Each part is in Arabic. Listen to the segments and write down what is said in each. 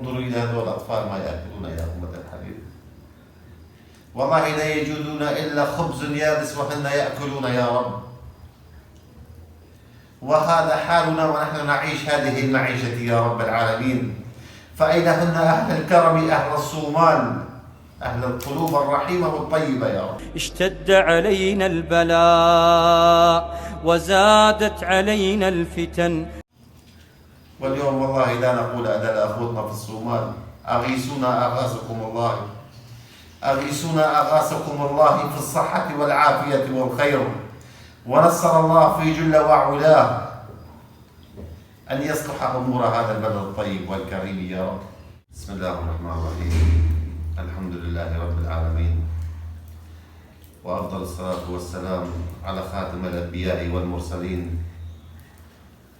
انظروا إلى هذول الأطفال ما يأكلون يا أمة الحبيب. والله لا يجدون إلا خبز يابس وهن يأكلون يا رب. وهذا حالنا ونحن نعيش هذه المعيشة يا رب العالمين. فأين هن أهل الكرم، أهل الصومال، أهل القلوب الرحيمة والطيبة يا رب. اشتد علينا البلاء وزادت علينا الفتن. واليوم والله لا نقول أدى لأخوتنا في الصومال: أغيثونا أغاثكم الله، أغيثونا أغاثكم الله في الصحة والعافية والخير. ونسأل الله في جل وعلاه أن يصلح أمور هذا البلد الطيب والكريم يا رب. بسم الله الرحمن الرحيم. الحمد لله رب العالمين، وأفضل الصلاة والسلام على خاتم الأنبياء والمرسلين.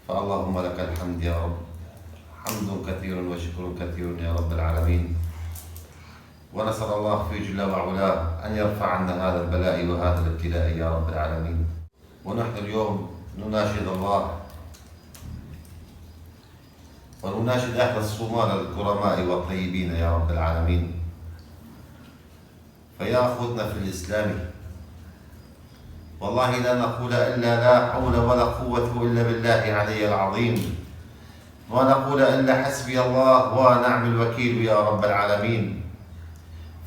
فاللهم لك الحمد يا رب، حمد كثير وشكر كثير يا رب العالمين. ونسأل الله في جل وعلاه أن يرفع عنا هذا البلاء وهذا الابتلاء يا رب العالمين. ونحن اليوم نناشد الله ونناشد أهل الصومال الكرماء والطيبين يا رب العالمين. فيا أخوتنا في الإسلام، والله لا نقول إلا لا حول ولا قوة إلا بالله العلي العظيم، ونقول إلا حسبي الله ونعم الوكيل يا رب العالمين.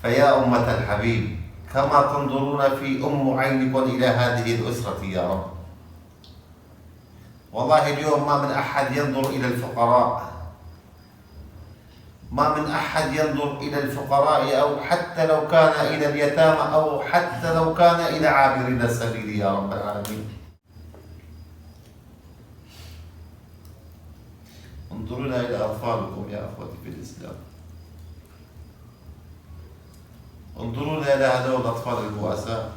فيا أمة الحبيب، كما تنظرون في عينكم إلى هذه الأسرة يا رب، والله اليوم ما من أحد ينظر إلى الفقراء، ما من أحد ينظر إلى الفقراء، أو حتى لو كان إلى اليتامى، أو حتى لو كان إلى عابرين السبيل يا رب العالمين. انظرونا إلى أطفالكم يا أخوتي في الإسلام، انظرونا إلى هذول الأطفال البؤساء.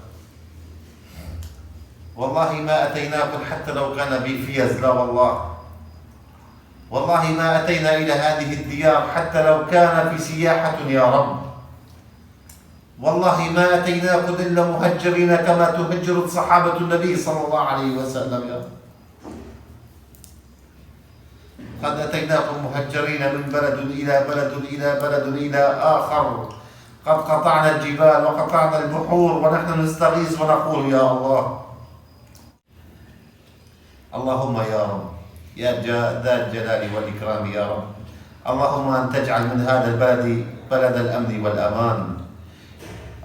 والله ما أتيناكم حتى لو كان بفيز، لا والله، والله ما أتينا إلى هذه الديار حتى لو كان في سياحة يا رب. والله ما أتيناكم إلا مهجرين كما تهجرت صحابة النبي صلى الله عليه وسلم يا رب. قد أتيناكم مهجرين من بلد إلى بلد إلى بلد إلى آخر، قد قطعنا الجبال وقطعنا البحور ونحن نستغيث ونقول يا الله. اللهم يا رب يا ذا الجلال والإكرام يا رب، اللهم أن تجعل من هذا البلد بلد الأمن والأمان.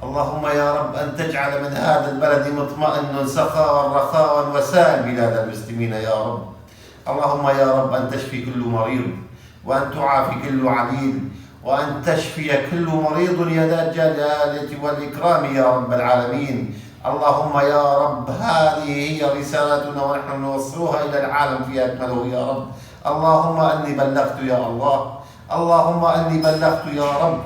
اللهم يا رب أن تجعل من هذا البلد مطمئنا سخاء رخاء وسائر بلاد المسلمين يا رب. اللهم يا رب أن تشفي كل مريض، وأن تعافي كل عليل، وأن تشفي كل مريض يا ذا الجلال والإكرام يا رب العالمين. اللهم يا رب هذه هي رسالتنا ونحن نوصلها إلى العالم في أكمله يا رب. اللهم أني بلغت يا الله، اللهم أني بلغت يا رب.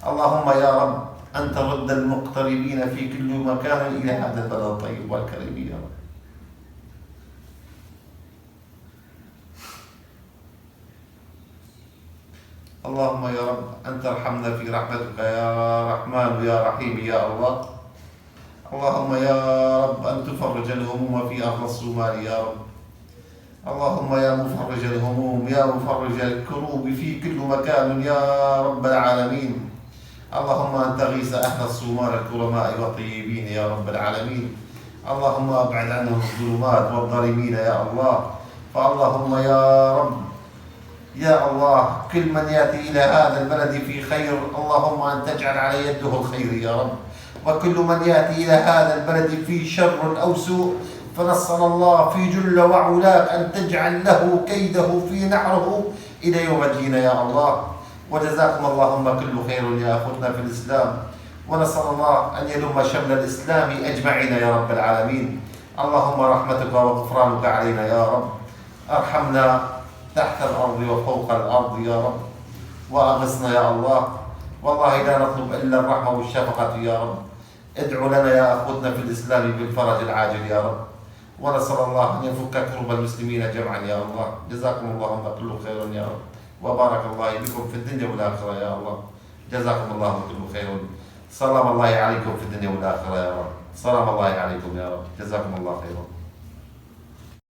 اللهم يا رب أن ترد المقتربين في كل مكان إلى هذا البلد الطيب والكريم يا رب. اللهم يا رب أن ترحمنا في رحمتك يا رحمن يا رحيم يا الله. اللهم يا رب أن تفرج الهموم في أهل الصومال يا رب. اللهم يا مفرج الهموم، يا مفرج الكروب في كل مكان يا رب العالمين. اللهم أن تغيث أهل الصومال الكرماء والطيبين يا رب العالمين. اللهم أبعد عنهم الظلمات والظالمين يا الله. فاللهم يا رب يا الله كل من يأتي إلى هذا البلد في خير، اللهم أن تجعل على يده الخير يا رب. وكل من يأتي إلى هذا البلد في شر أو سوء، فنسأل الله في جل وعلاك أن تجعل له كيده في نحره إلى يوم الدين يا الله. وجزاكم اللهم كل خير يا أخوتنا في الإسلام، ونسأل الله أن يلم شمل الإسلام أجمعين يا رب العالمين. اللهم رحمتك وغفرانك علينا يا رب، ارحمنا تحت الأرض وفوق الأرض يا رب، وأغثنا يا الله. والله لا نطلب إلا الرحمة والشفقة يا رب. ادعوا لنا يا أخوتنا في الإسلام بالفرج العاجل يا رب، ونسأل الله أن يفك كرب المسلمين جمعا يا الله. جزاكم اللهم كل خير يا رب، وبارك الله بكم في الدنيا والآخرة يا الله. جزاكم الله كل خير. سلام الله عليكم في الدنيا والآخرة يا رب. سلام الله عليكم يا رب. جزاكم الله خيرا.